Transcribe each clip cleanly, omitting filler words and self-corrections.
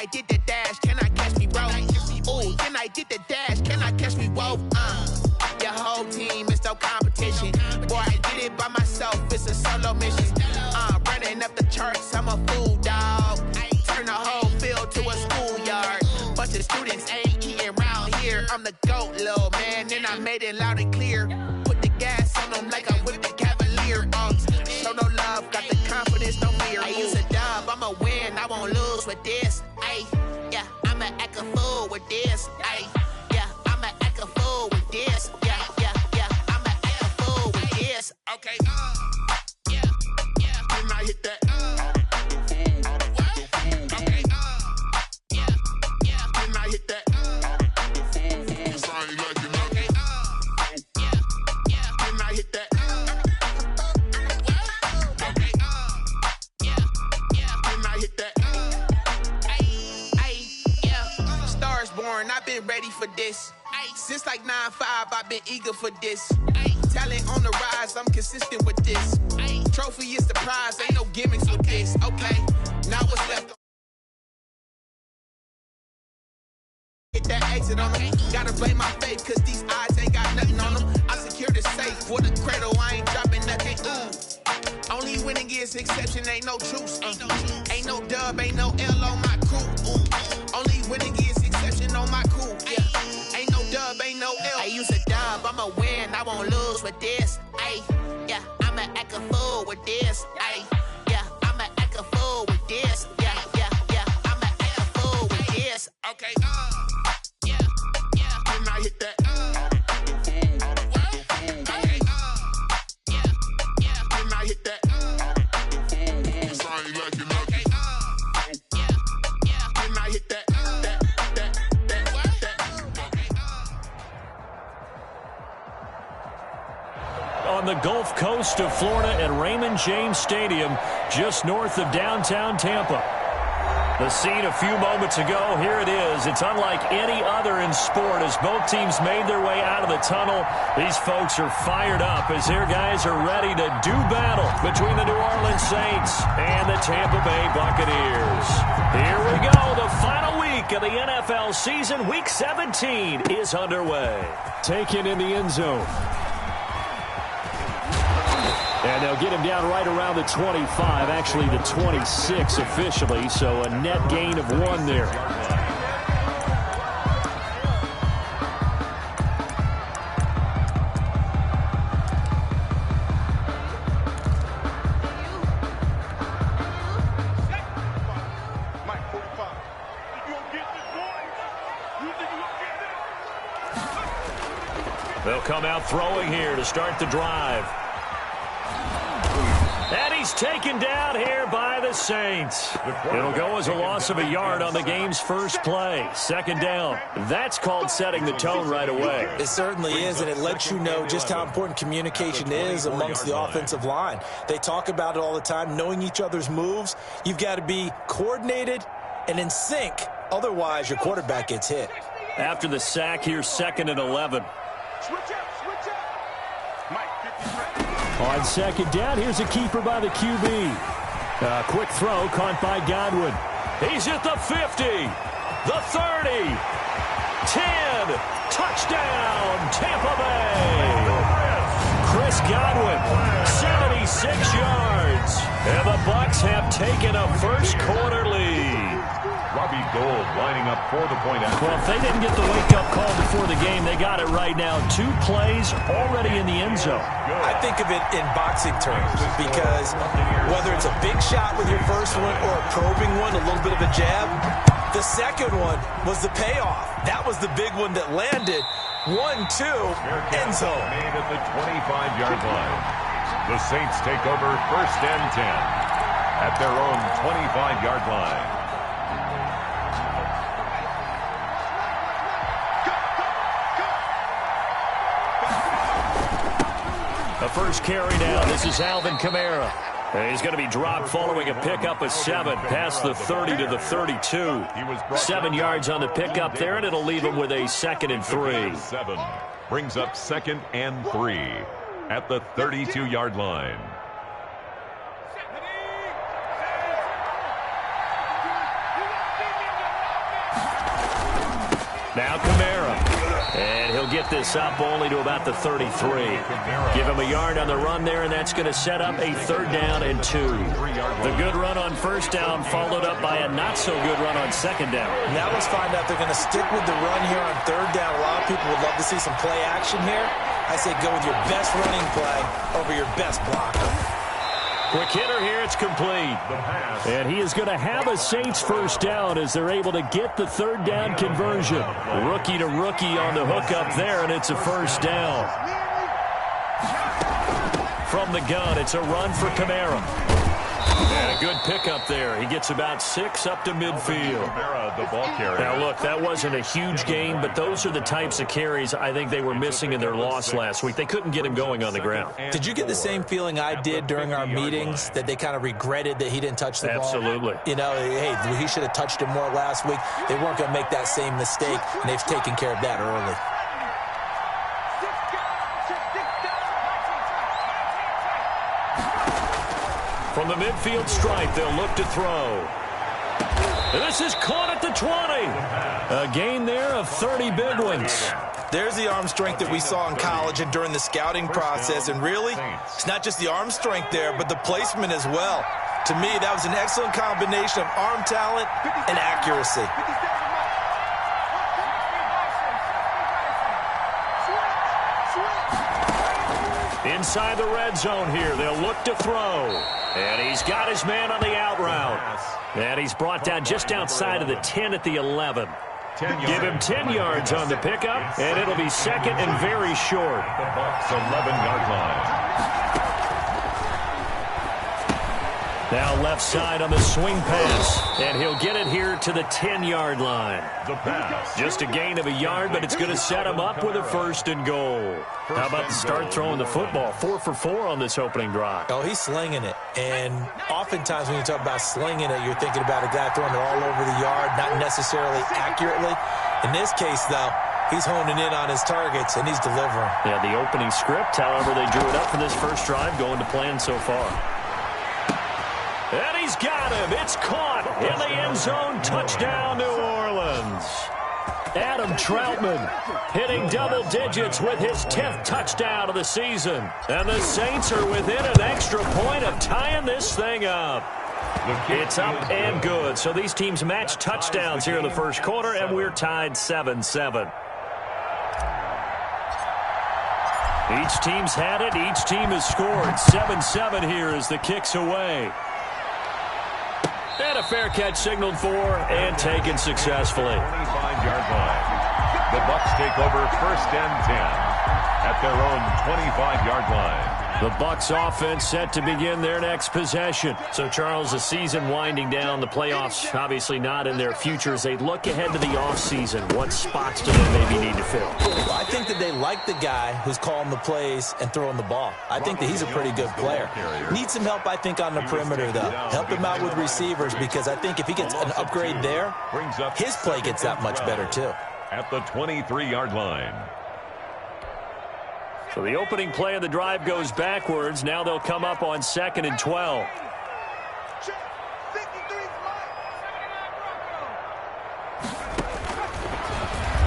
I did the dash, can I catch me, bro? Ooh, can I did the dash, can I catch me, whoa? Your whole team is no competition. Boy, I did it by myself, it's a solo mission. Running up the charts, I'm a fool, dog. Turn the whole field to a schoolyard. Bunch of students ain't eating round here. I'm the GOAT, little man, and I made it loud and clear. Put the gas on them like I'm with the Cavalier. Show no love, got the confidence, no fear. I use a dub, I'ma win, I won't lose with this. Ay, yeah, I'ma act a fool with this. Ay, yeah, I'ma act a fool with this. Yeah, yeah, yeah, I'ma act a fool with this. Okay, yeah, yeah, can I hit that? Okay, yeah, yeah, can I hit that? Cause I ain't like it. Okay, yeah, yeah, can I hit that? Okay, yeah, yeah, can I hit that? Ay, yeah, Stars born, I've been ready for this. Since like 9-5, I've been eager for this. Talent on the rise, I'm consistent with this. Trophy is the prize, ain't no gimmicks with this. Okay, now what's left? Hit that exit on them. Gotta blame my faith, cause these odds ain't got nothing on them. I secure the safe for the cradle, I ain't dropping nothing. Only winning is exception, ain't no truce. Ain't no dub, ain't no L on my crew. Only winning is exception on my crew. Yeah, ain't no dub, ain't no L. I use a dub, I'ma win, I won't lose with this. Ay, yeah, I'ma act a fool with this. Ay, yeah, I'ma act a fool with this. Yeah, yeah, yeah, I'ma act a fool with this. Okay, yeah, yeah, can I hit that? Okay, yeah, yeah, can I hit that? Cause I ain't like it. Okay, yeah, yeah, can I hit that? On the Gulf Coast of Florida at Raymond James Stadium, just north of downtown Tampa. The scene a few moments ago, here it is. It's unlike any other in sport as both teams made their way out of the tunnel. These folks are fired up as their guys are ready to do battle between the New Orleans Saints and the Tampa Bay Buccaneers. Here we go. The final week of the NFL season, Week 17, is underway. Taken in the end zone. And they'll get him down right around the 25, actually the 26 officially, so a net gain of 1 there. They'll come out throwing here to start the drive. And he's taken down here by the Saints. It'll go as a loss of a yard on the game's first play. Second down. That's called setting the tone right away. It certainly is, and it lets you know just how important communication is amongst the offensive line. They talk about it all the time, knowing each other's moves. You've got to be coordinated and in sync. Otherwise, your quarterback gets hit. After the sack, here's 2nd and 11. On second down, here's a keeper by the QB. Quick throw caught by Godwin. He's at the 50, the 30, 10, touchdown, Tampa Bay. Chris Godwin, 76 yards, and the Bucs have taken a first-quarter lead. Robbie Gould lining up for the point after. Well, if they didn't get the wake-up call before the game, they got it right now. 2 plays already in the end zone. I think of it in boxing terms because whether it's a big shot with your first one or a probing one, a little bit of a jab, the second one was the payoff. That was the big one that landed. 1-2, end zone. Made at the 25-yard line. The Saints take over 1st and 10 at their own 25-yard line. The first carry now. This is Alvin Kamara. He's going to be dropped following a pickup of 7 past the 30 to the 32. 7 yards on the pickup there, and it'll leave him with a 2nd and 3. 7 brings up 2nd and 3 at the 32-yard line. Now Kamara. And he'll get this up only to about the 33. Give him a yard on the run there, and that's going to set up a 3rd down and 2. The good run on 1st down followed up by a not-so-good run on 2nd down. Now let's find out they're going to stick with the run here on 3rd down. A lot of people would love to see some play action here. I say go with your best running play over your best blocker. Quick hitter here, it's complete. And he is going to have a Saints 1st down as they're able to get the 3rd down conversion. Rookie to rookie on the hook up there, and it's a 1st down. From the gun, it's a run for Kamara. And a good pickup there. He gets about 6 up to midfield. Now, look, that wasn't a huge gain, but those are the types of carries I think they were missing in their loss last week. They couldn't get him going on the ground. Did you get the same feeling I did during our meetings, that they kind of regretted that he didn't touch the ball? Absolutely. You know, hey, he should have touched it more last week. They weren't going to make that same mistake, and they've taken care of that early. From the midfield stripe, they'll look to throw. And this is caught at the 20. A gain there of 30 big ones. There's the arm strength that we saw in college and during the scouting process. And really, it's not just the arm strength there, but the placement as well. To me, that was an excellent combination of arm talent and accuracy. Inside the red zone here, they'll look to throw. And he's got his man on the out route. And he's brought down just outside of the 10 at the 11. Give him 10 yards on the pickup, and it'll be 2nd and very short. The Bucs 11-yard line. Now left side on the swing pass, and he'll get it here to the 10-yard line. The pass. Just a gain of a yard, but it's going to set him up with a 1st and goal. How about the start throwing the football? 4 for 4 on this opening drive. Oh, he's slinging it. And oftentimes when you talk about slinging it, you're thinking about a guy throwing it all over the yard, not necessarily accurately. In this case, though, he's honing in on his targets, and he's delivering. Yeah, the opening script, however, they drew it up for this first drive, going to plan so far. And he's got him. It's caught in the end zone. Touchdown, New Orleans. Adam Troutman hitting double digits with his 10th touchdown of the season. And the Saints are within an extra point of tying this thing up. It's up and good. So these teams match touchdowns here in the first quarter, and we're tied 7-7. Each team's had it. Each team has scored. 7-7 here as the kick's away. And a fair catch signaled for and taken successfully. 25-yard line. The Bucs take over 1st and 10 at their own 25-yard line. The Bucs offense set to begin their next possession. So, Charles, the season winding down, the playoffs obviously not in their future. As they look ahead to the offseason, what spots do they maybe need to fill? Well, I think that they like the guy who's calling the plays and throwing the ball. I think that he's a pretty good player. Needs some help, I think, on the perimeter, though. Help him out with receivers, because I think if he gets an upgrade there, his play gets that much better, too. At the 23-yard line. So the opening play of the drive goes backwards. Now they'll come up on 2nd and 12.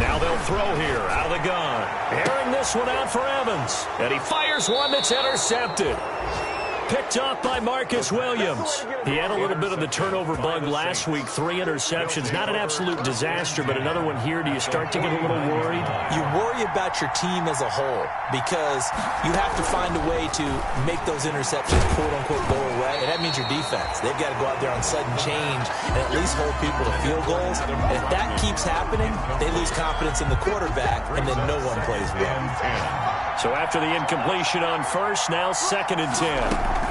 Now they'll throw here out of the gun. Airing this one out for Evans. And he fires one that's intercepted. Picked off by Marcus Williams. He had a little bit of the turnover bug last week. 3 interceptions. Not an absolute disaster, but another one here. Do you start to get a little worried? You worry about your team as a whole, because you have to find a way to make those interceptions, quote-unquote, go away. And that means your defense. They've got to go out there on sudden change and at least hold people to field goals. And if that keeps happening, they lose confidence in the quarterback, and then no one plays well. So after the incompletion on 1st, now 2nd and 10.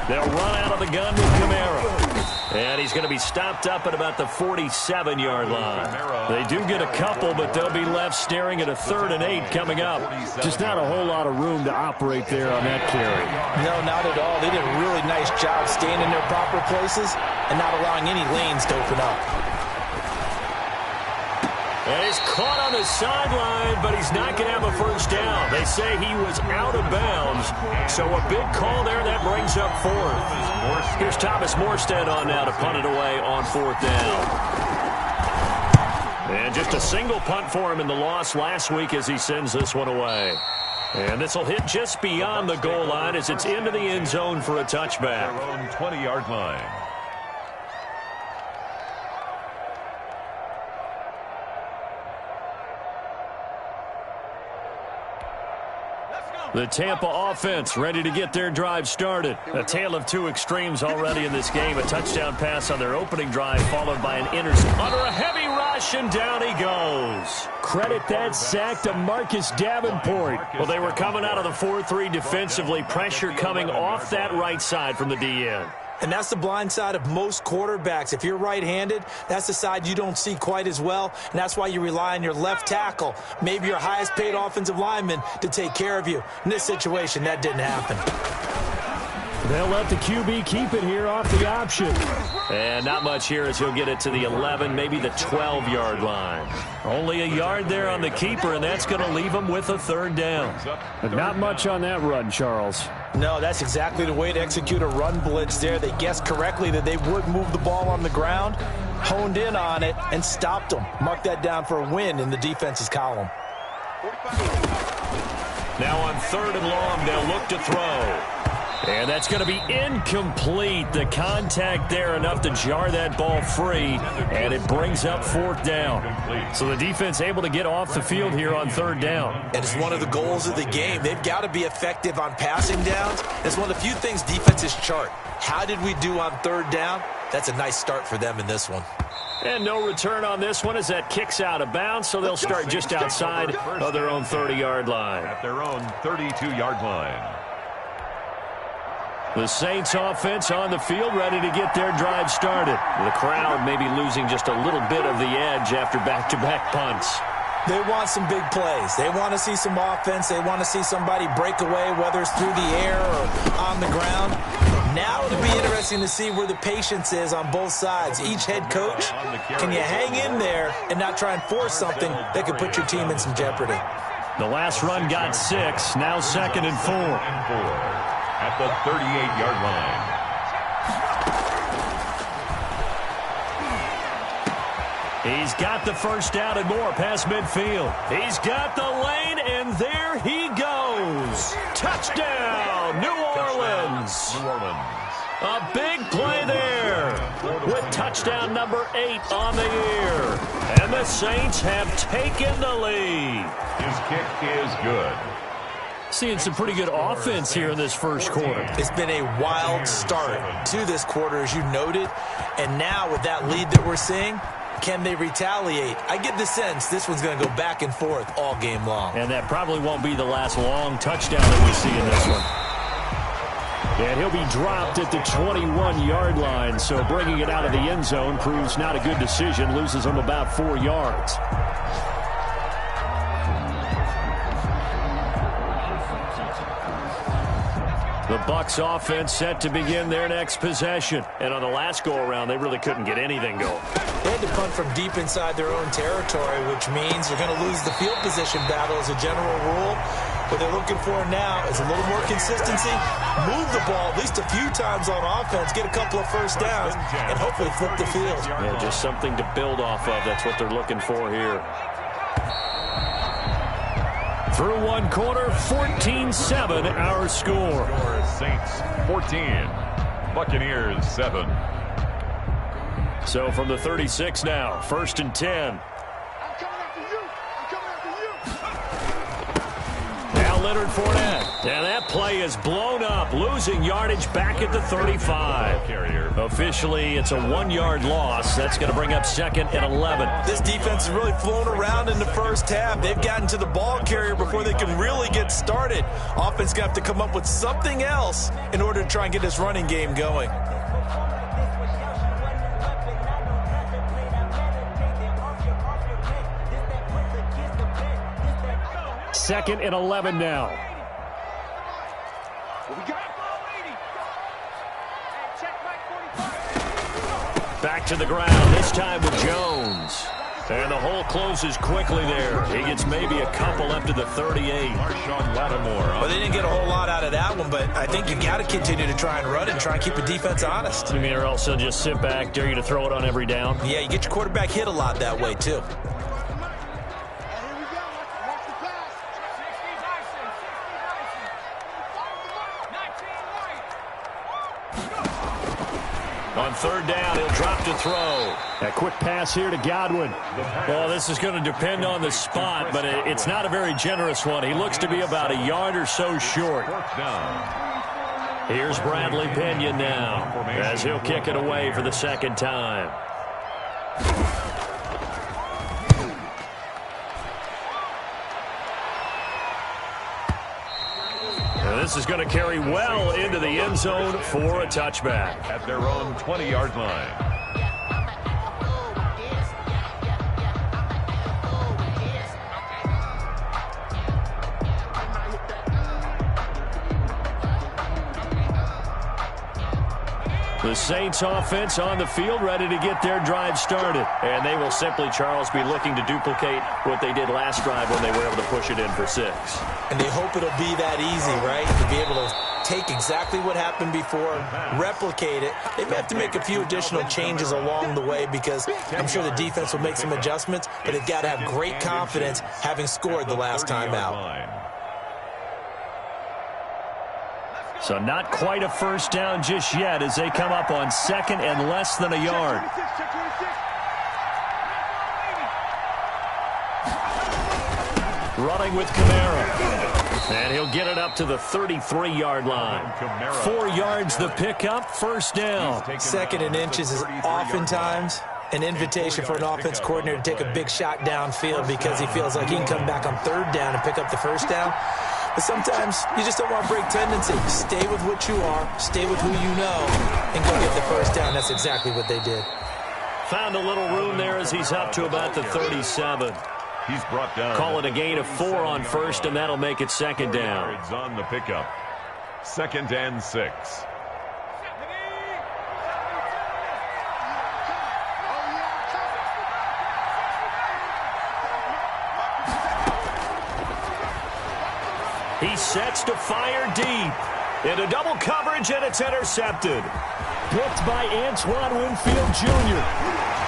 They'll run out of the gun with Kamara. And he's going to be stopped up at about the 47-yard line. They do get a couple, but they'll be left staring at a 3rd and 8 coming up. Just not a whole lot of room to operate there on that carry. No, not at all. They did a really nice job staying in their proper places and not allowing any lanes to open up. And he's caught on the sideline, but he's not going to have a 1st down. They say he was out of bounds. So a big call there. That brings up 4th. Here's Thomas Morstead on now to punt it away on 4th down. And just a single punt for him in the loss last week as he sends this one away. And this will hit just beyond the goal line as it's into the end zone for a touchback. Their own 20-yard line. The Tampa offense ready to get their drive started. A tale of two extremes already in this game. A touchdown pass on their opening drive followed by an interception. Under a heavy rush, and down he goes. Credit that sack to Marcus Davenport. Well, they were coming out of the 4-3 defensively. Pressure coming off that right side from the DN. And that's the blind side of most quarterbacks. If you're right-handed, that's the side you don't see quite as well, and that's why you rely on your left tackle, maybe your highest-paid offensive lineman, to take care of you. In this situation, that didn't happen. They'll let the QB keep it here off the option. And not much here as he'll get it to the 11, maybe the 12-yard line. Only a yard there on the keeper, and that's going to leave him with a third down. But not much on that run, Charles. No, that's exactly the way to execute a run blitz there. They guessed correctly that they would move the ball on the ground, honed in on it, and stopped them. Mark that down for a win in the defense's column. Now on 3rd and long, they'll look to throw. And that's going to be incomplete. The contact there enough to jar that ball free, and it brings up 4th down. So the defense able to get off the field here on 3rd down. And it's one of the goals of the game. They've got to be effective on passing downs. It's one of the few things defenses chart. How did we do on 3rd down? That's a nice start for them in this one. And no return on this one as that kicks out of bounds, so they'll start just outside of their own 30-yard line. At their own 32-yard line. The Saints offense on the field ready to get their drive started. The crowd may be losing just a little bit of the edge after back-to-back punts. They want some big plays. They want to see some offense. They want to see somebody break away, whether it's through the air or on the ground. Now it'll be interesting to see where the patience is on both sides. Each head coach, can you hang in there and not try and force something that could put your team in some jeopardy? The last run got 6, now 2nd and 4. At the 38-yard line. He's got the first down and more past midfield. He's got the lane, and there he goes. Touchdown, New Orleans. New Orleans. A big play there with touchdown number 8 on the year. And the Saints have taken the lead. His kick is good. Seeing some pretty good offense here in this first quarter. It's been a wild start to this quarter, as you noted. And now with that lead that we're seeing, can they retaliate? I get the sense this one's going to go back and forth all game long. And that probably won't be the last long touchdown that we see in this one. And he'll be dropped at the 21-yard line, so bringing it out of the end zone proves not a good decision, loses him about 4 yards. The Bucs offense set to begin their next possession. And on the last go-around, they really couldn't get anything going. They had to punt from deep inside their own territory, which means they're going to lose the field position battle as a general rule. What they're looking for now is a little more consistency, move the ball at least a few times on offense, get a couple of first downs, and hopefully flip the field. Yeah, just something to build off of. That's what they're looking for here. Through one quarter, 14-7 our score. Saints 14, Buccaneers 7. So from the 36 now, 1st and 10. Now Leonard Fournette. And that play is blown up, losing yardage back at the 35. Officially, it's a 1-yard loss. That's going to bring up 2nd and 11. This defense has really flown around in the first half. They've gotten to the ball carrier before they can really get started. Offense going to have to come up with something else in order to try and get this running game going. Second and 11 now. Back to the ground, this time with Jones. And the hole closes quickly there. He gets maybe a couple up to the 38. Marshawn Lattimore. Well, they didn't get a whole lot out of that one, but I think you got to continue to try and run and try and keep the defense honest. You mean, or else they'll just sit back, dare you to throw it on every down? Yeah, you get your quarterback hit a lot that way, too. On third down, he'll drop to throw. A quick pass here to Godwin. Well, this is going to depend on the spot, but it's not a very generous one. He looks to be about a yard or so short. Here's Bradley Pinion now as he'll kick it away for the second time. This is going to carry well into the end zone for a touchback. At their own 20-yard line. The Saints offense on the field, ready to get their drive started. And they will simply, Charles, be looking to duplicate what they did last drive when they were able to push it in for 6. And they hope it'll be that easy, right? To be able to take exactly what happened before, replicate it. They may have to make a few additional changes along the way because I'm sure the defense will make some adjustments, but they've got to have great confidence having scored the last time out. So not quite a first down just yet as they come up on second and less than a yard. Running with Kamara. And he'll get it up to the 33-yard line. 4 yards the pickup, first down. Second and inches is oftentimes an invitation for an offense coordinator to take a big shot downfield because he feels like he can come back on third down and pick up the first down. But sometimes you just don't want to break tendency. Stay with what you are, stay with who you know, and go get the first down. That's exactly what they did. Found a little room there as he's up to about the 37. He's brought down. Call it a gain of 4 on first, and that'll make it second down. It's on the pickup. 2nd and 6. He sets to fire deep. Into double coverage, and it's intercepted. Picked by Antoine Winfield Jr.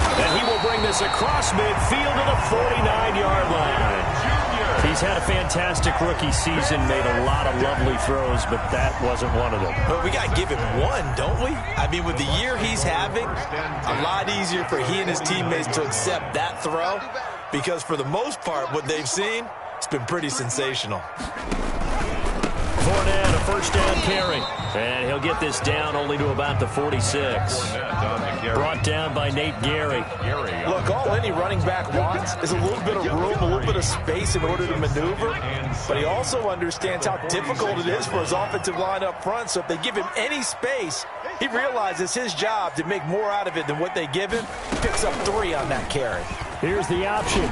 And he will bring this across midfield to the 49-yard line. He's had a fantastic rookie season, made a lot of lovely throws, but that wasn't one of them. But we got to give him one, don't we? I mean, with the year he's having, a lot easier for he and his teammates to accept that throw because for the most part, what they've seen, it's been pretty sensational. Fournette, a first down carry. And he'll get this down only to about the 46. Brought down by Nate Gary. Look, all any running back wants is a little bit of room, a little bit of space in order to maneuver. But he also understands how difficult it is for his offensive line up front. So if they give him any space, he realizes his job to make more out of it than what they give him. Picks up 3 on that carry. Here's the option.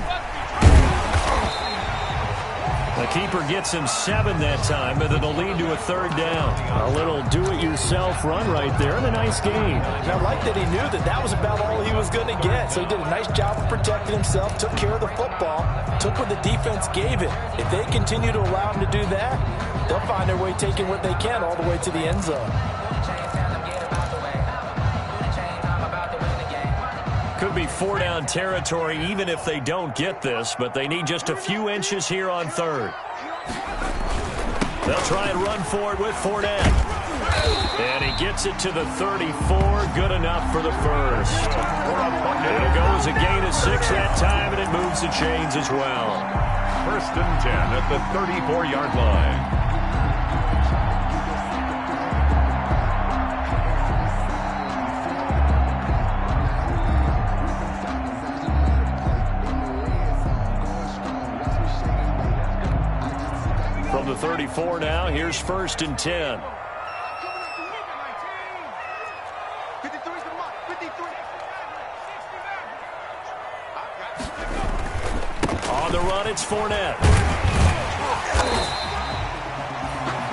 The keeper gets him 7 that time, but it'll lead to a third down. A little do-it-yourself run right there and a nice gain. And I like that he knew that that was about all he was going to get. So he did a nice job of protecting himself, took care of the football, took what the defense gave him. If they continue to allow him to do that, they'll find their way taking what they can all the way to the end zone. Could be 4-down territory even if they don't get this, but they need just a few inches here on third. They'll try and run for it with Fournette. And he gets it to the 34. Good enough for the first. It'll go as a gain of 6 that time, and it moves the chains as well. 1st and 10 at the 34-yard line. From the 34 now, here's 1st and 10. On the run, it's Fournette.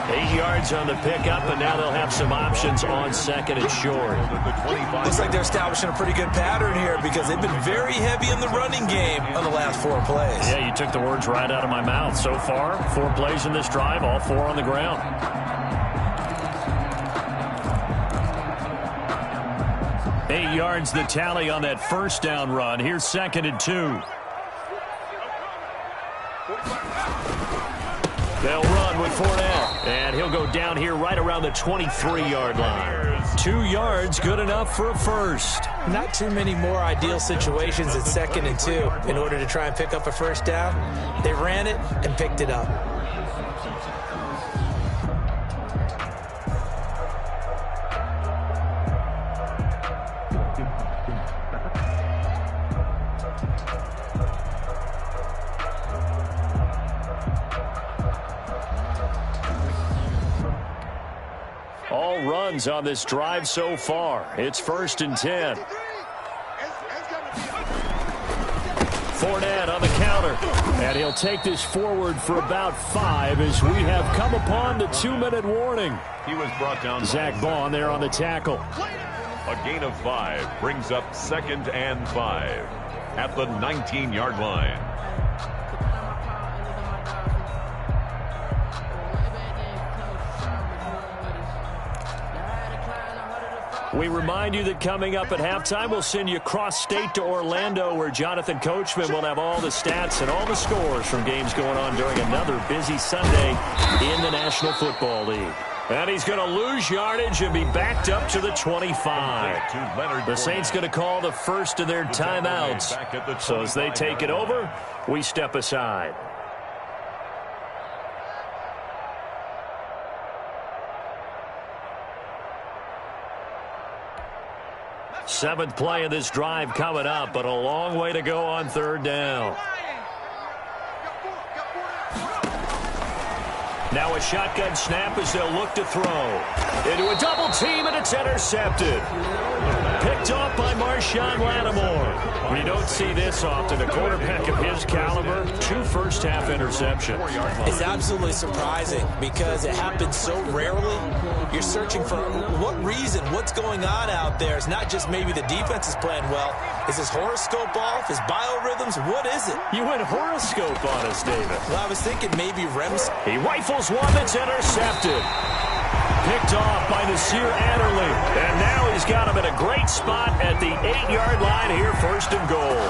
8 yards on the pickup, and now they'll have some options on second and short. Looks like they're establishing a pretty good pattern here because they've been very heavy in the running game on the last 4 plays. Yeah, you took the words right out of my mouth. So far, 4 plays in this drive, all 4 on the ground. Eight yards the tally on that first down run. Here's 2nd and 2. They'll run with Fournette, and he'll go down here right around the 23-yard line. 2 yards, good enough for a first. Not too many more ideal situations at 2nd and 2 in order to try and pick up a first down. They ran it and picked it up. All runs on this drive so far. It's 1st and 10. Fournette on the counter. And he'll take this forward for about 5 as we have come upon the 2-minute warning. He was brought down. Zach Bond there on the tackle. A gain of 5 brings up 2nd and 5 at the 19-yard line. We remind you that coming up at halftime, we'll send you cross-state to Orlando, where Jonathan Coachman will have all the stats and all the scores from games going on during another busy Sunday in the National Football League. And he's going to lose yardage and be backed up to the 25. The Saints going to call the first of their timeouts. So as they take it over, we step aside. Seventh play of this drive coming up, but a long way to go on 3rd down. Now a shotgun snap as they'll look to throw. Into a double team, and it's intercepted. Picked off by Marshawn Lattimore. We don't see this often. A quarterback of his caliber, 2 first-half interceptions. It's absolutely surprising because it happens so rarely. You're searching for what reason, what's going on out there. It's not just maybe the defense is playing well. Is his horoscope off? His biorhythms? What is it? You went horoscope on us, David. Well, I was thinking maybe REMS. He rifles one that's intercepted. Picked off by Nasir Adderley. And now he's got him in a great spot at the 8-yard line here, 1st and goal.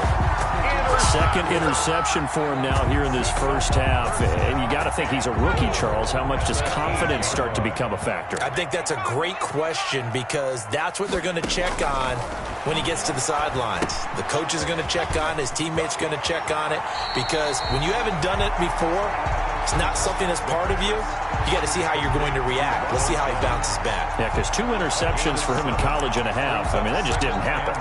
Second interception for him now here in this first half. And you got to think he's a rookie, Charles. How much does confidence start to become a factor? I think that's a great question because that's what they're going to check on when he gets to the sidelines. The coach is going to check on it. His teammates are going to check on it because when you haven't done it before, it's not something that's part of you. You got to see how you're going to react. Let's see how he bounces back. Yeah, because 2 interceptions for him in college and a half. I mean, that just didn't happen.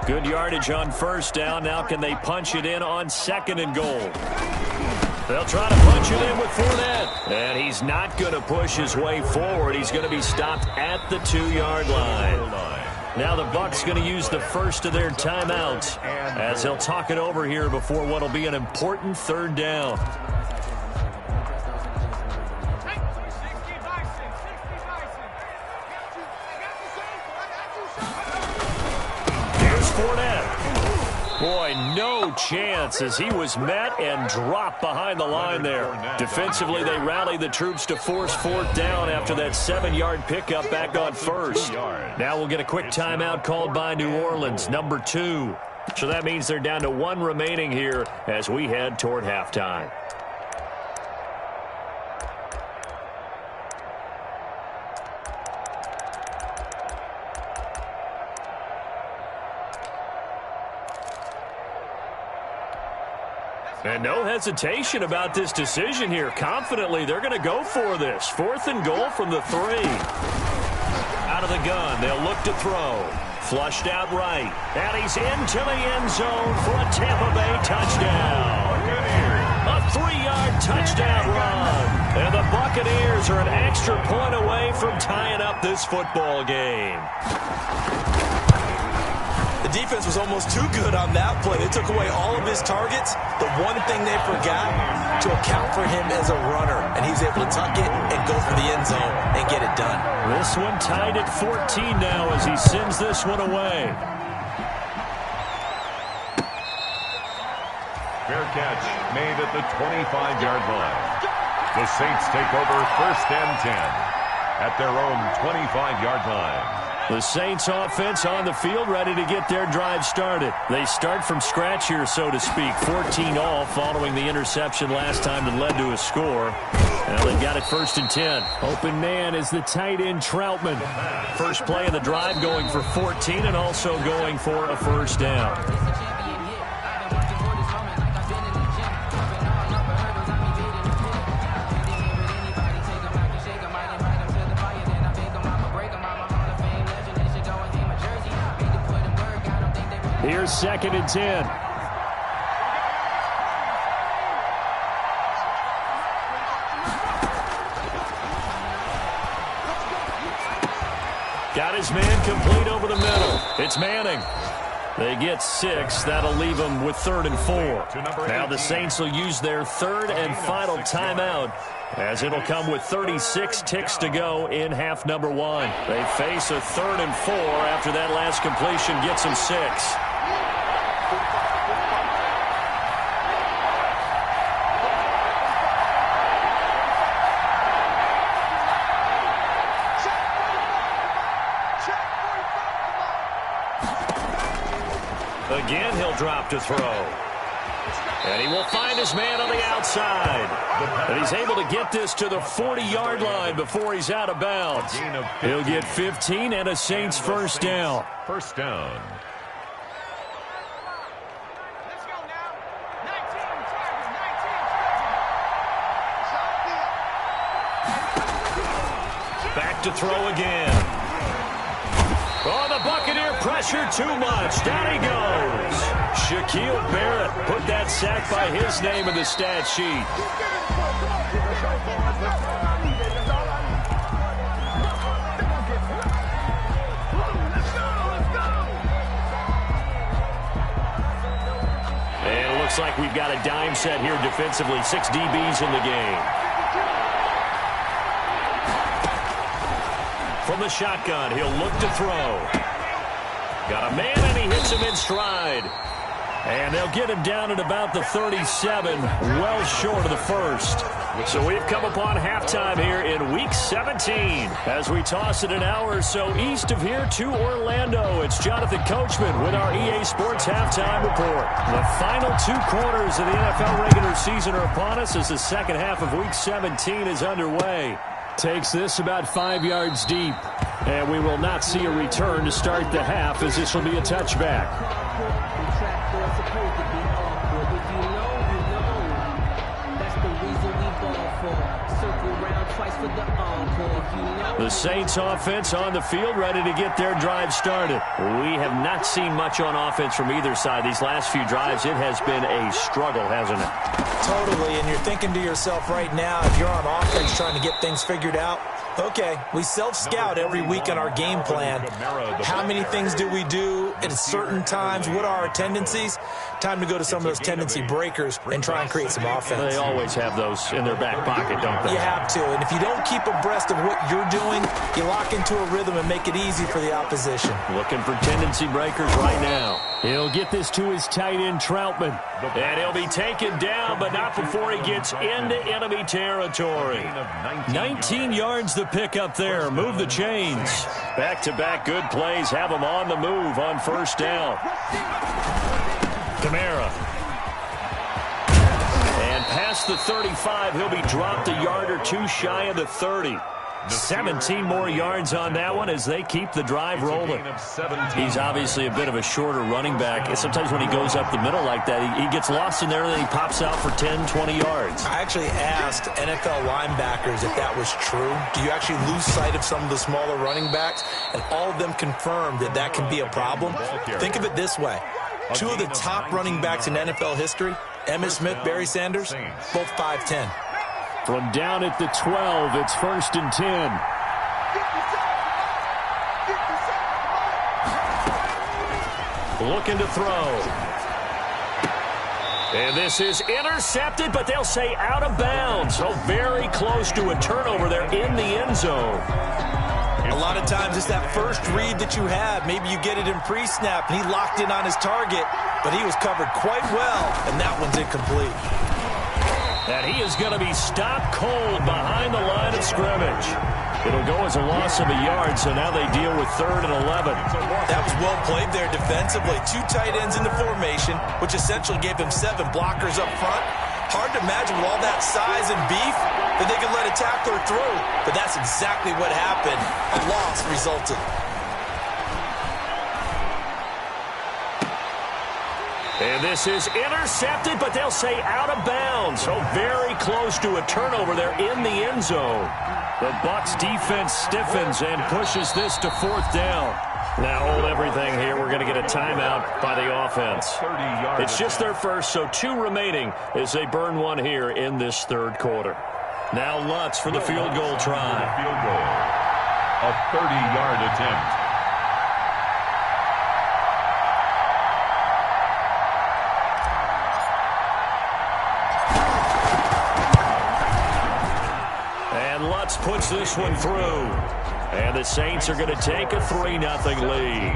Good yardage on 1st down. Now can they punch it in on 2nd and goal? They'll try to punch it in with Fournette. And he's not going to push his way forward. He's going to be stopped at the 2-yard line. Now the Bucs going to use the first of their timeouts as they'll talk it over here before what will be an important 3rd down. Boy, no chance as he was met and dropped behind the line there. Defensively, they rallied the troops to force 4th down after that 7-yard pickup back on 1st. Now we'll get a quick timeout called by New Orleans, number 2. So that means they're down to 1 remaining here as we head toward halftime. And no hesitation about this decision here. Confidently, they're going to go for this. 4th and goal from the 3. Out of the gun, they'll look to throw. Flushed out right. And he's into the end zone for a Tampa Bay touchdown. A 3-yard touchdown run. And the Buccaneers are an extra point away from tying up this football game. The defense was almost too good on that play. They took away all of his targets. The one thing they forgot, to account for him as a runner. And he's able to tuck it and go for the end zone and get it done. This one tied at 14 now as he sends this one away. Fair catch made at the 25-yard line. The Saints take over 1st and 10 at their own 25-yard line. The Saints offense on the field, ready to get their drive started. They start from scratch here, so to speak. 14 all following the interception last time that led to a score. Now they've got it 1st and 10. Open man is the tight end Troutman. First play of the drive going for 14 and also going for a 1st down. Here's 2nd and 10. Got his man complete over the middle. It's Manning. They get 6. That'll leave them with 3rd and 4. Now the Saints will use their 3rd and final timeout, as it'll come with 36 ticks to go in half number 1. They face a 3rd and 4 after that last completion gets them 6. Again, he'll drop to throw. And he will find his man on the outside. And he's able to get this to the 40-yard line before he's out of bounds. He'll get 15 and a Saints 1st down. 1st down. Let's go now. 19 targets, 19. Back to throw again. Oh, the Buccaneer pressure too much. Down he goes. Shaquille Barrett put that sack by his name in the stat sheet. And it looks like we've got a dime set here defensively. 6 DBs in the game. From the shotgun, he'll look to throw. Got a man, and he hits him in stride. And they'll get him down at about the 37, well short of the 1st. So we've come upon halftime here in Week 17. As we toss it an hour or so east of here to Orlando, it's Jonathan Coachman with our EA Sports Halftime Report. The final 2 quarters of the NFL regular season are upon us as the second half of Week 17 is underway. Takes this about 5 yards deep. And we will not see a return to start the half, as this will be a touchback. The Saints offense on the field, ready to get their drive started. We have not seen much on offense from either side. These last few drives, it has been a struggle, hasn't it? Totally, and you're thinking to yourself right now, if you're on offense trying to get things figured out, okay, we self-scout every week on our game plan. How many things do we do at certain times? What are our tendencies? Time to go to some of those tendency breakers and try and create some offense. They always have those in their back pocket, don't they? You have to, and if you don't keep abreast of what you're doing, you lock into a rhythm and make it easy for the opposition. Looking for tendency breakers right now. He'll get this to his tight end, Troutman. And he'll be taken down, but not before he gets into enemy territory. 19 yards the pickup there. Move the chains. Back-to-back good plays have him on the move on 1st down. Kamara. And past the 35, he'll be dropped a yard or 2 shy of the 30. 17 more yards on that one as they keep the drive rolling. He's obviously a bit of a shorter running back. And sometimes when he goes up the middle like that, he gets lost in there and then he pops out for 10, 20 yards. I actually asked NFL linebackers if that was true. Do you actually lose sight of some of the smaller running backs? And all of them confirmed that that can be a problem. Think of it this way. 2 of the top running backs in NFL history, Emmitt Smith, Barry Sanders, both 5'10". From down at the 12, it's 1st and 10. Looking to throw. And this is intercepted, but they'll say out of bounds. So very close to a turnover there in the end zone. A lot of times it's that first read that you have. Maybe you get it in pre-snap, and he locked in on his target, but he was covered quite well, and that one's incomplete. And he is going to be stopped cold behind the line of scrimmage. It'll go as a loss of a yard, so now they deal with 3rd and 11. That was well played there defensively. 2 tight ends in the formation, which essentially gave them 7 blockers up front. Hard to imagine with all that size and beef that they could let a tackler through, but that's exactly what happened. A loss resulted. And this is intercepted, but they'll say out of bounds. So very close to a turnover there in the end zone. The Bucs defense stiffens and pushes this to 4th down. Now hold everything here. We're going to get a timeout by the offense. It's just their first, so 2 remaining as they burn one here in this 3rd quarter. Now Lutz for the field goal try. Field goal. A 30-yard attempt. Lutz puts this one through. And the Saints are going to take a 3-0 lead.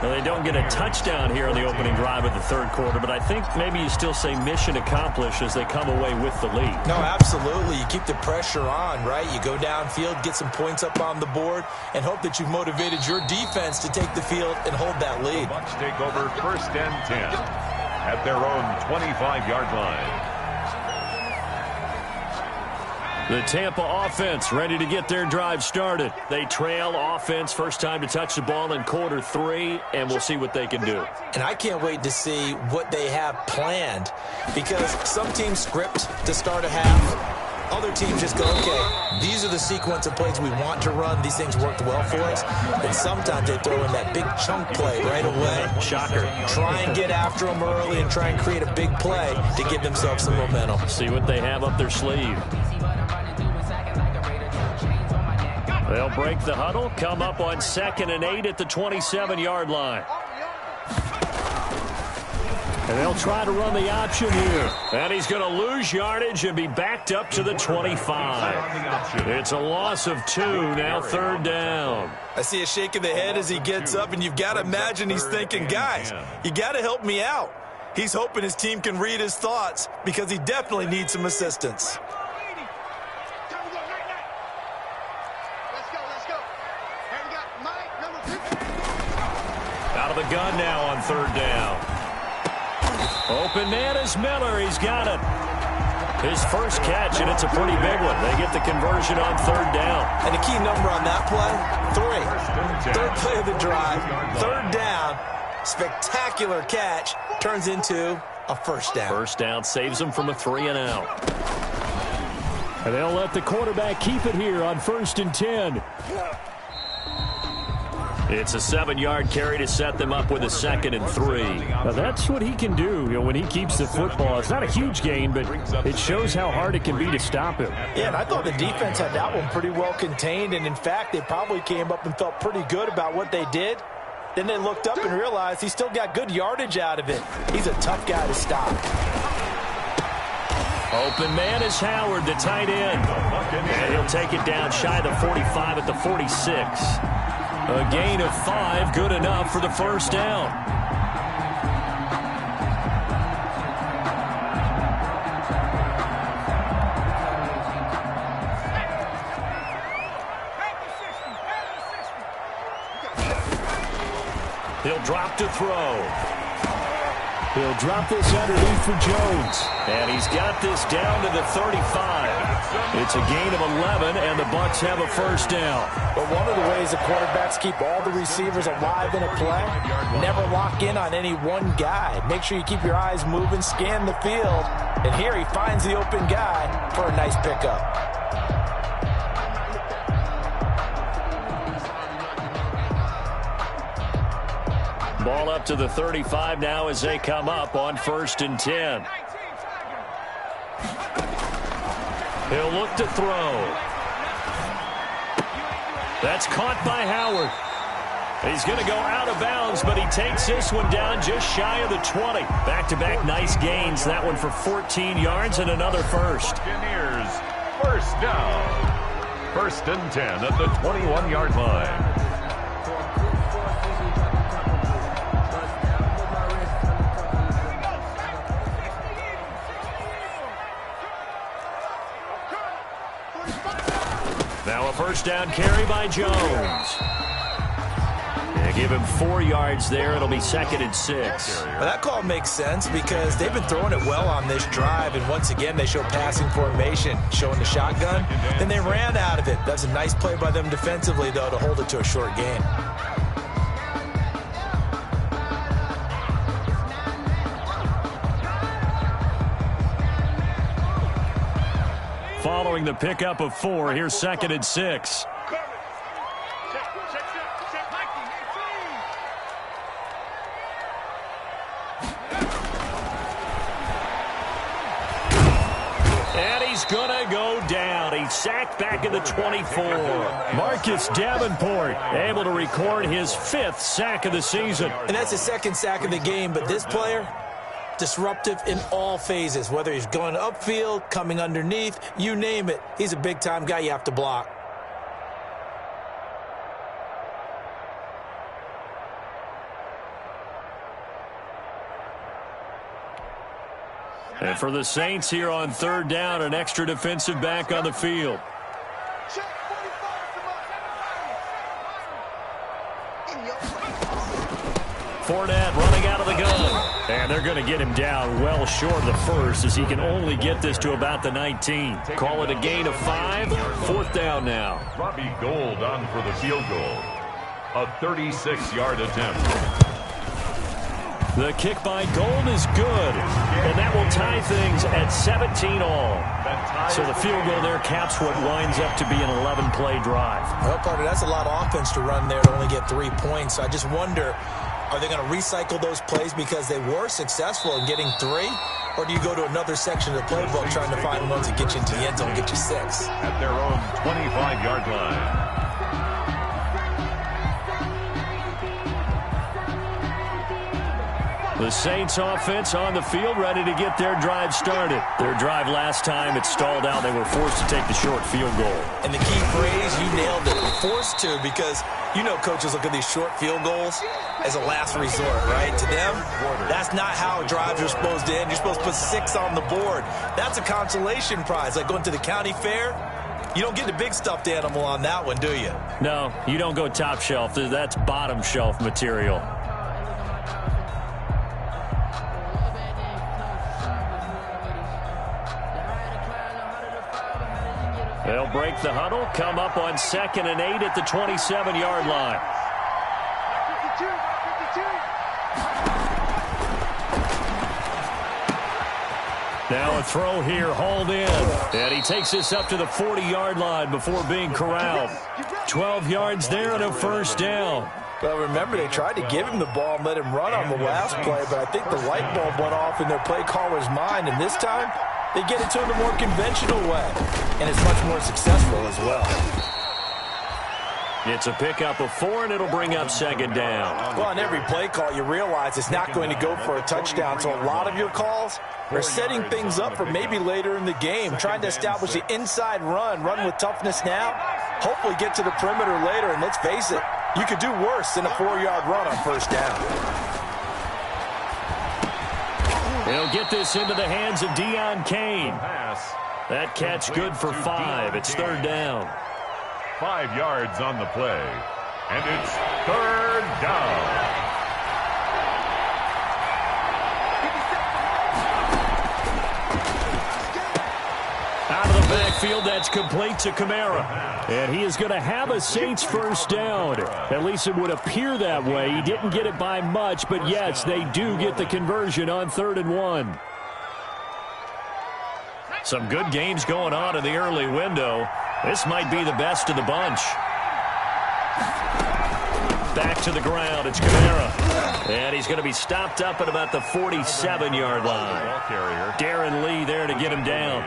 Now, they don't get a touchdown here in the opening drive of the 3rd quarter, but I think maybe you still say mission accomplished as they come away with the lead. No, absolutely. You keep the pressure on, right? You go downfield, get some points up on the board, and hope that you've motivated your defense to take the field and hold that lead. The Bucs take over 1st and 10 at their own 25-yard line. The Tampa offense ready to get their drive started. They trail offense, first time to touch the ball in quarter 3, and we'll see what they can do. And I can't wait to see what they have planned, because some teams script to start a half. Other teams just go, okay, these are the sequence of plays we want to run. These things worked well for us. And sometimes they throw in that big chunk play right away. Shocker. Try and get after them early and try and create a big play to give themselves some momentum. See what they have up their sleeve. They'll break the huddle, come up on 2nd and 8 at the 27-yard line. And they'll try to run the option here. And he's going to lose yardage and be backed up to the 25. It's a loss of 2, now 3rd down. I see a shake of the head as he gets up, and you've got to imagine he's thinking, guys, you got to help me out. He's hoping his team can read his thoughts because he definitely needs some assistance. Out of the gun now on 3rd down. Open man is Miller. He's got it. His first catch, and it's a pretty big one. They get the conversion on 3rd down. And the key number on that play, 3. 3rd play of the drive, 3rd down. Spectacular catch turns into a 1st down. 1st down saves them from a 3-and-out. And they'll let the quarterback keep it here on 1st and 10. It's a 7-yard carry to set them up with a 2nd and 3. Now that's what he can do, when he keeps the football. It's not a huge gain, but it shows how hard it can be to stop him. Yeah, and I thought the defense had that one pretty well contained, and in fact, they probably came up and felt pretty good about what they did. Then they looked up and realized he still got good yardage out of it. He's a tough guy to stop. Open man is Howard, the tight end. And he'll take it down shy of the 45 at the 46. A gain of 5, good enough for the 1st down. He'll drop to throw. He'll drop this underneath for Jones. And he's got this down to the 35. It's a gain of 11, and the Bucs have a 1st down. But one of the ways the quarterbacks keep all the receivers alive in a play, never lock in on any one guy. Make sure you keep your eyes moving, scan the field. And here he finds the open guy for a nice pickup. Ball up to the 35 now as they come up on 1st and 10. He'll look to throw. That's caught by Howard. He's going to go out of bounds, but he takes this one down just shy of the 20. Back-to-back nice gains. That one for 14 yards and another 1st. Buccaneers, 1st down. First and 10 at the 21-yard line. Now a first down carry by Jones. They give him 4 yards there. It'll be 2nd and 6. Well, that call makes sense because they've been throwing it well on this drive, and once again they show passing formation, showing the shotgun. Then they ran out of it. That's a nice play by them defensively, though, to hold it to a short gain. Following the pickup of 4, here's 2nd and 6. And he's gonna go down. He's sacked back at the 24. Marcus Davenport able to record his 5th sack of the season. And that's his 2nd sack of the game, but this player, disruptive in all phases, whether he's going upfield, coming underneath, you name it. He's a big-time guy you have to block. And for the Saints here on 3rd down, an extra defensive back on the field. Fournette running out of the gun. And they're going to get him down well short of the first as he can only get this to about the 19. Call it a gain of 5. 4th down now. Robbie Gould on for the field goal. A 36-yard attempt. The kick by Gould is good, and that will tie things at 17 all. So the field goal there caps what winds up to be an 11-play drive. Well, partner, that's a lot of offense to run there to only get 3 points. So I just wonder, are they going to recycle those plays because they were successful in getting 3? Or do you go to another section of the playbook trying to find ones that get you into the end zone and get you 6? At their own 25-yard line. The Saints offense on the field, ready to get their drive started. Their drive last time, it stalled out. They were forced to take the short field goal. And the key phrase, you nailed it, forced to, because you know coaches look at these short field goals as a last resort, right? To them, that's not how drives are supposed to end. You're supposed to put 6 on the board. That's a consolation prize, like going to the county fair. You don't get the big stuffed animal on that one, do you? No, you don't go top shelf. That's bottom shelf material. They'll break the huddle, come up on 2nd and 8 at the 27-yard line. Now a throw here, hauled in. And he takes this up to the 40-yard line before being corralled. 12 yards there and a first down. Well, remember, they tried to give him the ball and let him run on the last play, but I think the light bulb went off in their play caller's mind, and this time they get it to him the more conventional way, and it's much more successful as well. It's a pickup of 4, and it'll bring up 2nd down. Well, on every play call, you realize it's not going to go for a touchdown, so a lot of your calls are setting things up for maybe later in the game, trying to establish the inside run with toughness now, hopefully get to the perimeter later, and let's face it, you could do worse than a 4-yard run on first down. They'll get this into the hands of Deon Cain. That catch good for 5. It's 3rd down. 5 yards on the play. And it's 3rd down. Out of the backfield, that's complete to Kamara. And he is going to have a Saints first down. At least it would appear that way. He didn't get it by much, but yes, they do get the conversion on 3rd and 1. Some good games going on in the early window. This might be the best of the bunch. Back to the ground, it's Kamara. And he's going to be stopped up at about the 47-yard line. Darren Lee there to get him down.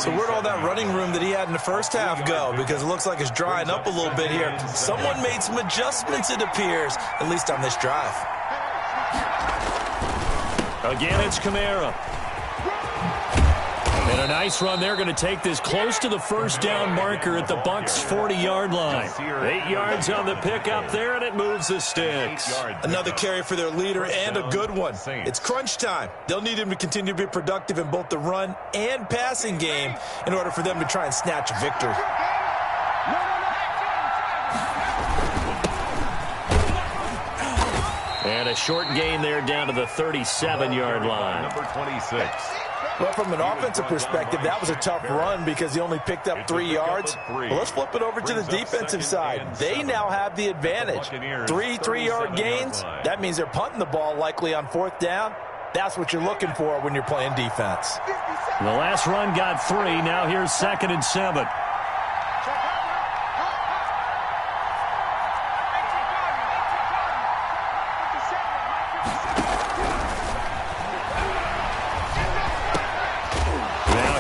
So where'd all that running room that he had in the first half go? Because it looks like it's drying up a little bit here. Someone made some adjustments, it appears, at least on this drive. Again, it's Kamara. And a nice run there, going to take this close to the first down marker at the Bucs' 40-yard line. 8 yards on the pickup there, and it moves the sticks. Another carry for their leader, and a good one. It's crunch time. They'll need him to continue to be productive in both the run and passing game in order for them to try and snatch a victory. And a short gain there down to the 37-yard line. Number 26. Well, from an offensive perspective, that was a tough run because he only picked up 3 yards. Well, let's flip it over to the defensive side. They now have the advantage. 3-3-yard gains. That means they're punting the ball likely on 4th down. That's what you're looking for when you're playing defense. The last run got 3. Now here's 2nd and 7.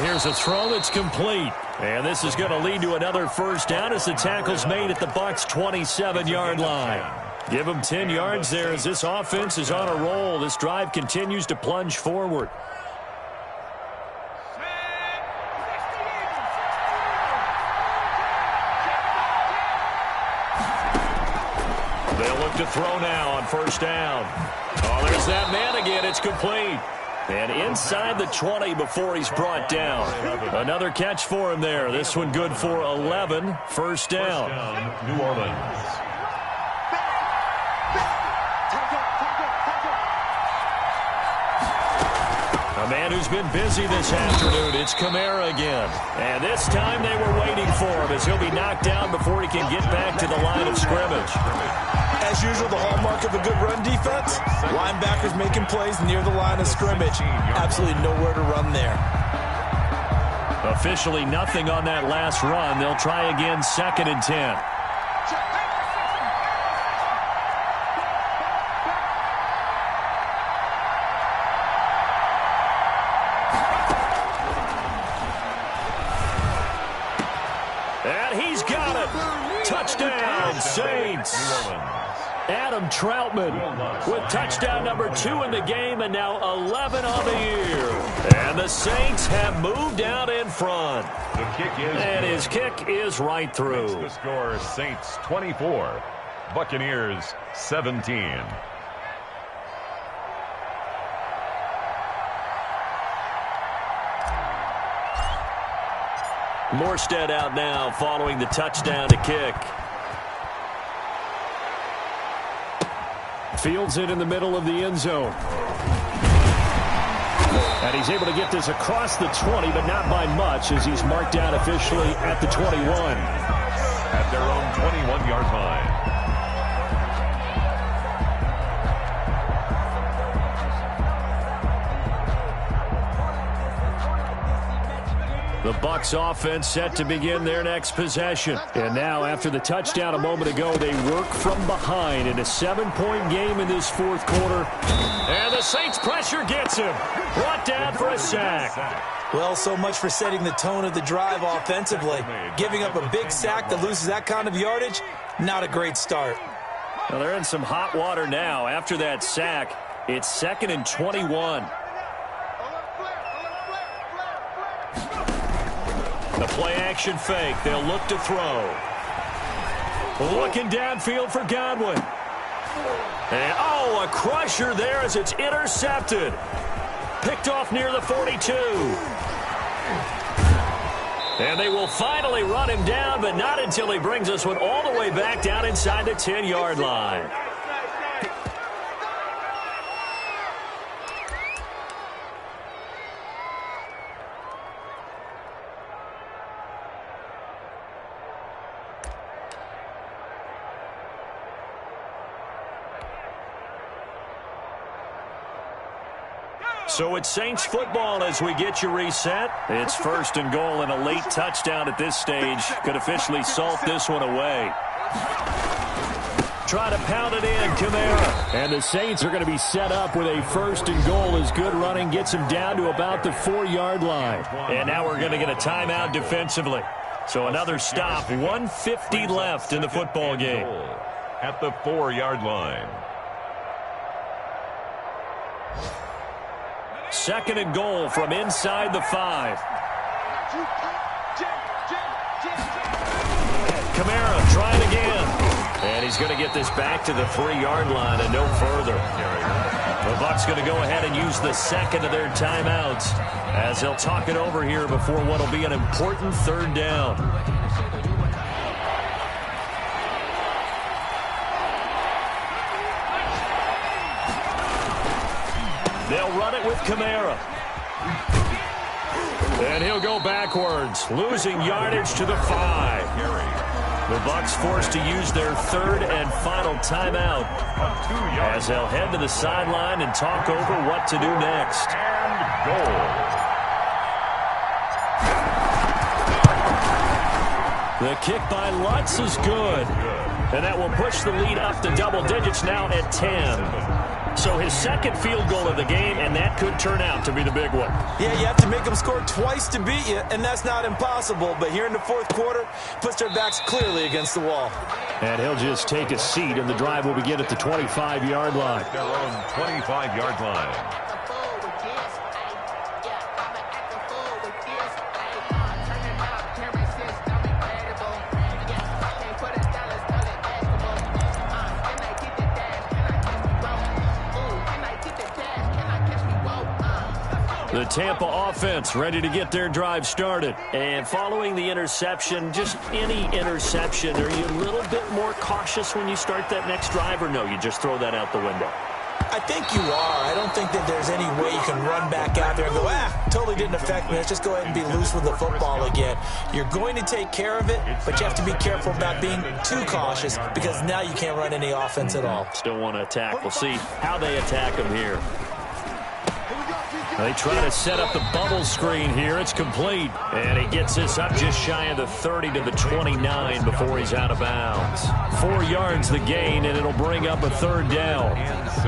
Here's a throw that's complete. And this is going to lead to another first down as the tackle's made at the Bucs' 27-yard line. Give them 10 yards there as this offense is on a roll. This drive continues to plunge forward. They'll look to throw now on first down. Oh, there's that man again. It's complete. And inside the 20 before he's brought down. Another catch for him there. This one good for 11. First down. New Orleans. A man who's been busy this afternoon. It's Kamara again. And this time they were waiting for him as he'll be knocked down before he can get back to the line of scrimmage. As usual, the hallmark of a good run defense, linebackers making plays near the line of scrimmage. Absolutely nowhere to run there. Officially nothing on that last run. They'll try again 2nd and 10. And he's got it. Touchdown, Saints. Adam Troutman with touchdown number 2 in the game and now 11 on the year. And the Saints have moved out in front. The kick is and his kick is right through. The score, Saints 24, Buccaneers 17. Morstead out now following the touchdown to kick. Fields it in the middle of the end zone. And he's able to get this across the 20, but not by much as he's marked down officially at the 21. At their own 21-yard line. The Bucs offense set to begin their next possession. And now, after the touchdown a moment ago, they work from behind in a 7-point game in this 4th quarter. And the Saints pressure gets him. Brought down for a sack. Well, so much for setting the tone of the drive offensively. Giving up a big sack that loses that kind of yardage, not a great start. Well, they're in some hot water now. After that sack, it's 2nd and 21. The play-action fake. They'll look to throw. Looking downfield for Godwin. And, oh, a crusher there as it's intercepted. Picked off near the 42. And they will finally run him down, but not until he brings this one all the way back down inside the 10-yard line. So it's Saints football as we get you reset. It's 1st and goal, and a late touchdown at this stage could officially salt this one away. Try to pound it in, Kamara. And the Saints are going to be set up with a 1st and goal as good running gets them down to about the 4-yard line. And now we're going to get a timeout defensively. So another stop, 1:50 left in the football game. At the 4-yard line. 2nd and goal from inside the 5. Kamara trying again. And he's going to get this back to the 3-yard line and no further. The Bucs going to go ahead and use the 2nd of their timeouts as they'll talk it over here before what will be an important 3rd down. They'll run it with Kamara. And he'll go backwards, losing yardage to the 5. The Bucs forced to use their 3rd and final timeout as they'll head to the sideline and talk over what to do next. And goal. The kick by Lutz is good. And that will push the lead up to double digits now at 10. So his 2nd field goal of the game, and that could turn out to be the big one. Yeah, you have to make them score twice to beat you, and that's not impossible. But here in the 4th quarter, puts their backs clearly against the wall. And he'll just take a seat, and the drive will begin at the 25-yard line. Their own 25-yard line. The Tampa offense ready to get their drive started. And following the interception, just any interception, are you a little bit more cautious when you start that next drive, or no, you just throw that out the window? I think you are. I don't think that there's any way you can run back out there and go, totally didn't affect me. Let's just go ahead and be loose with the football again. You're going to take care of it, but you have to be careful about being too cautious because now you can't run any offense at all. Still want to attack. We'll see how they attack him here. They try to set up the bubble screen here. It's complete. And he gets this up just shy of the 30 to the 29 before he's out of bounds. 4 yards the gain, and it'll bring up a 3rd down. And 6.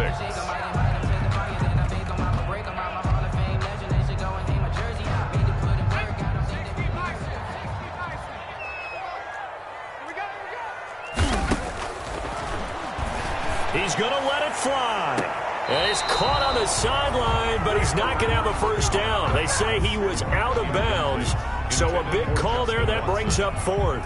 He's going to let it fly. And he's caught on the sideline, but he's not going to have a 1st down. They say he was out of bounds, so a big call there that brings up 4th.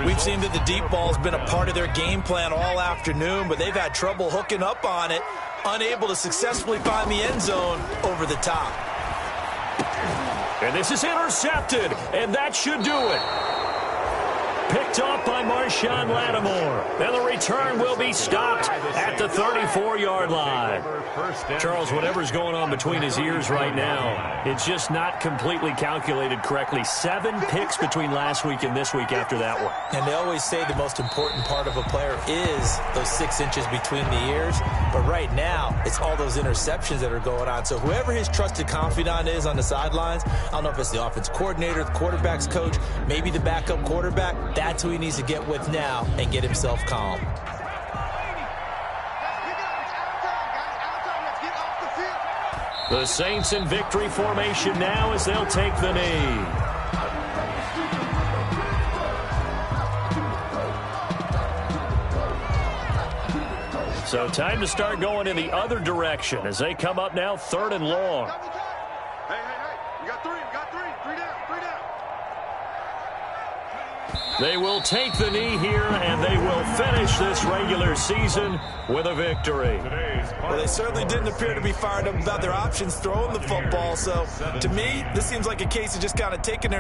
We've seen that the deep ball's been a part of their game plan all afternoon, but they've had trouble hooking up on it, unable to successfully find the end zone over the top. And this is intercepted, and that should do it. Picked off by Marshawn Lattimore. And the return will be stopped at the 34-yard line. Charles, whatever's going on between his ears right now, it's just not completely calculated correctly. 7 picks between last week and this week after that one. And they always say the most important part of a player is those 6 inches between the ears. But right now, it's all those interceptions that are going on. So whoever his trusted confidant is on the sidelines, I don't know if it's the offense coordinator, the quarterback's coach, maybe the backup quarterback, that's who he needs to get with now and get himself calm. The Saints in victory formation now as they'll take the knee. So time to start going in the other direction as they come up now 3rd and long. Hey, you got 3 down. They will take the knee here, and they will finish this regular season with a victory. Well, they certainly didn't appear to be fired up about their options throwing the football. So, to me, this seems like a case of just kind of taking their